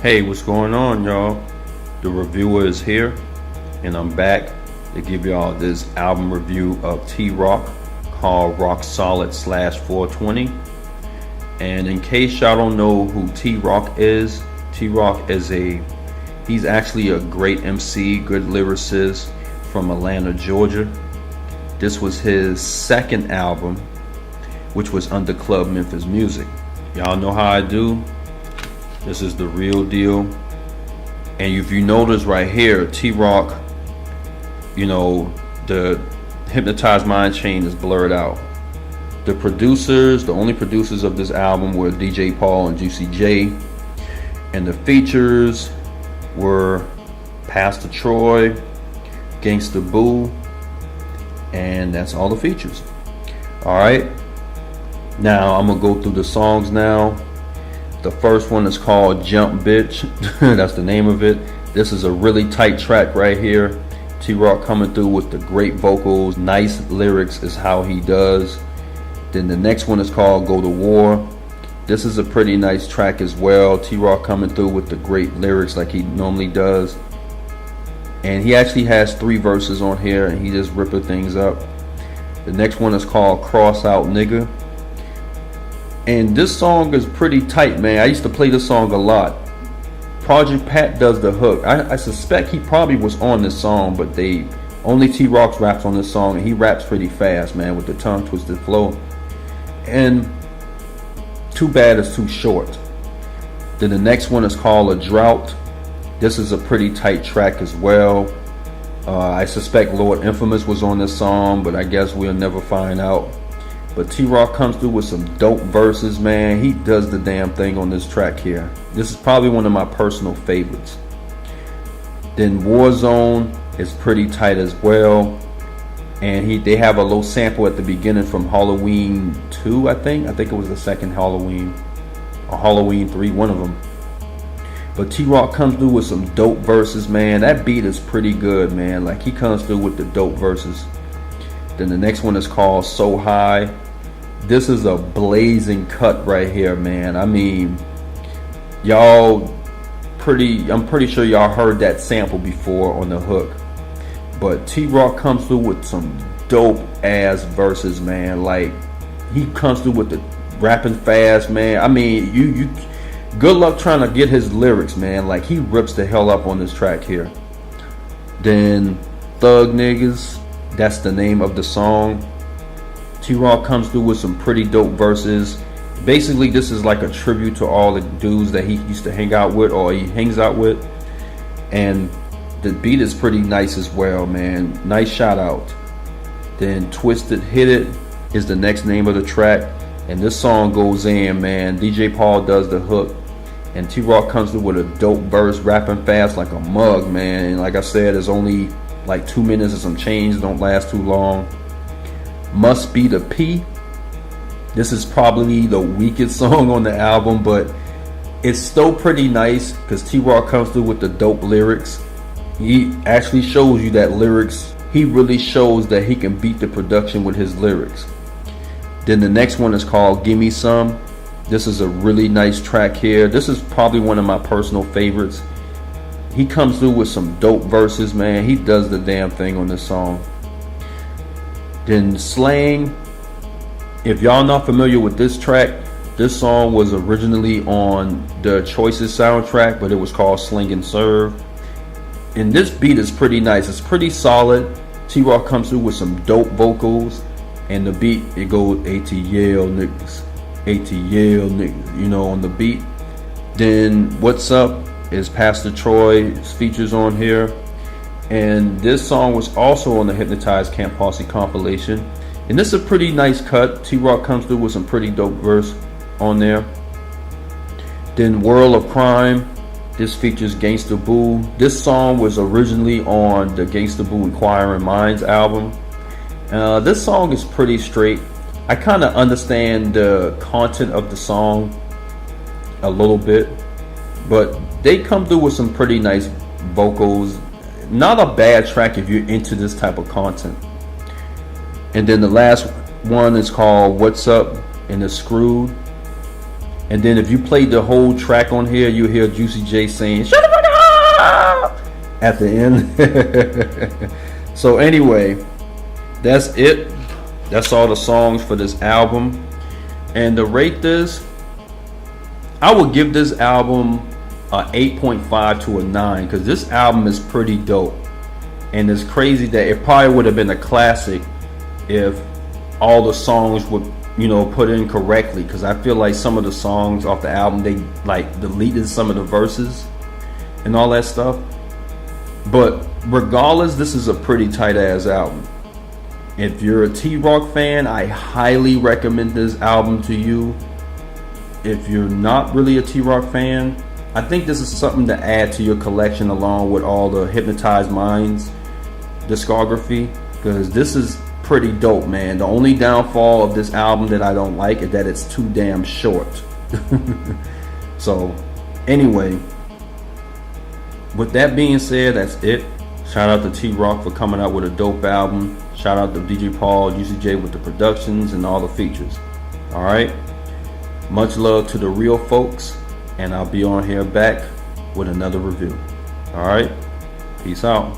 Hey, what's going on, y'all? The reviewer is here, and I'm back to give y'all this album review of T-Rock called Rock Solid /420. And in case y'all don't know who T-Rock is he's actually a great MC, good lyricist from Atlanta, Georgia. This was his second album, which was under Club Memphis Music. Y'all know how I do. This is the real deal. And if you notice right here, T-Rock, the Hypnotized Mind chain is blurred out. The only producers of this album were DJ Paul and Juicy J. And the features were Pastor Troy, Gangsta Boo, and that's all the features. Alright, now I'm gonna go through the songs now. The first one is called Jump Bitch. That's the name of it. This is a really tight track right here. T-Rock coming through with the great vocals, nice lyrics is how he does. Then the next one is called Go to War. This is a pretty nice track as well. T-Rock coming through with the great lyrics like he normally does. And he actually has 3 verses on here and he just ripping things up. The next one is called Cross Out Nigga. And this song is pretty tight, man. I used to play this song a lot. Project Pat does the hook. I suspect he probably was on this song, but only T-Rock raps on this song, and he raps pretty fast, man, with the tongue twisted flow. And too bad it's too short. Then the next one is called A Drought. This is a pretty tight track as well. I suspect Lord Infamous was on this song, but I guess we'll never find out. But T-Rock comes through with some dope verses, man. He does the damn thing on this track here. This is probably one of my personal favorites. Then Warzone is pretty tight as well. And they have a low sample at the beginning from Halloween 2, I think. I think it was the second Halloween. Or Halloween 3, one of them. But T-Rock comes through with some dope verses, man. That beat is pretty good, man. Like, he comes through with the dope verses. Then the next one is called So High. This is a blazing cut right here, man. I mean, I'm pretty sure y'all heard that sample before on the hook. But T-Rock comes through with some dope ass verses, man. Like, he comes through with the rapping fast, man. I mean, you good luck trying to get his lyrics, man. Like, he rips the hell up on this track here. Then Thug Niggas. That's the name of the song. T-Rock comes through with some pretty dope verses. Basically, this is like a tribute to all the dudes that he used to hang out with, or he hangs out with. And the beat is pretty nice as well, man. Nice shout out. Then Twisted Hit It is the next name of the track. And this song goes in, man. DJ Paul does the hook. And T-Rock comes through with a dope verse, rapping fast like a mug, man. And like I said, it's only like 2 minutes and some change, don't last too long. Must Be the P. This is probably the weakest song on the album, but it's still pretty nice because T-Rock comes through with the dope lyrics. He actually shows you that lyrics. He really shows that he can beat the production with his lyrics. Then the next one is called Gimme Some. This is a really nice track here. This is probably one of my personal favorites. He comes through with some dope verses, man. He does the damn thing on this song. Then Slang. If y'all not familiar with this track, this song was originally on the Choices soundtrack, but it was called Sling and Serve. And this beat is pretty nice. It's pretty solid. T-Rock comes through with some dope vocals. And the beat, it goes ATL niggas. ATL niggas, on the beat. Then What's Up is Pastor Troy's features on here. And this song was also on the Hypnotized Camp Posse compilation. And this is a pretty nice cut. T-Rock comes through with some pretty dope verse on there. Then World of Crime. This features Gangsta Boo. This song was originally on the Gangsta Boo Inquiring Minds album. This song is pretty straight. I kind of understand the content of the song a little bit, but they come through with some pretty nice vocals. Not a bad track if you're into this type of content. And then the last one is called What's Up and It's Screwed. And then if you played the whole track on here, you hear Juicy J saying "Shut the fuck up" at the end. So anyway, that's it. That's all the songs for this album. And to rate this, I would give this album a 8.5 to a 9, because this album is pretty dope. And it's crazy that it probably would have been a classic if all the songs would, put in correctly, because I feel like some of the songs off the album, they like deleted some of the verses and all that stuff. But regardless, this is a pretty tight ass album. If you're a T-Rock fan, I highly recommend this album to you. If you're not really a T-Rock fan, I think this is something to add to your collection along with all the Hypnotized Minds discography, because this is pretty dope, man. The only downfall of this album that I don't like is that it's too damn short. So anyway, with that being said, that's it. Shout out to T-Rock for coming out with a dope album. Shout out to DJ Paul, Juicy J with the productions and all the features. Alright, much love to the real folks, and I'll be on here back with another review. Alright, peace out.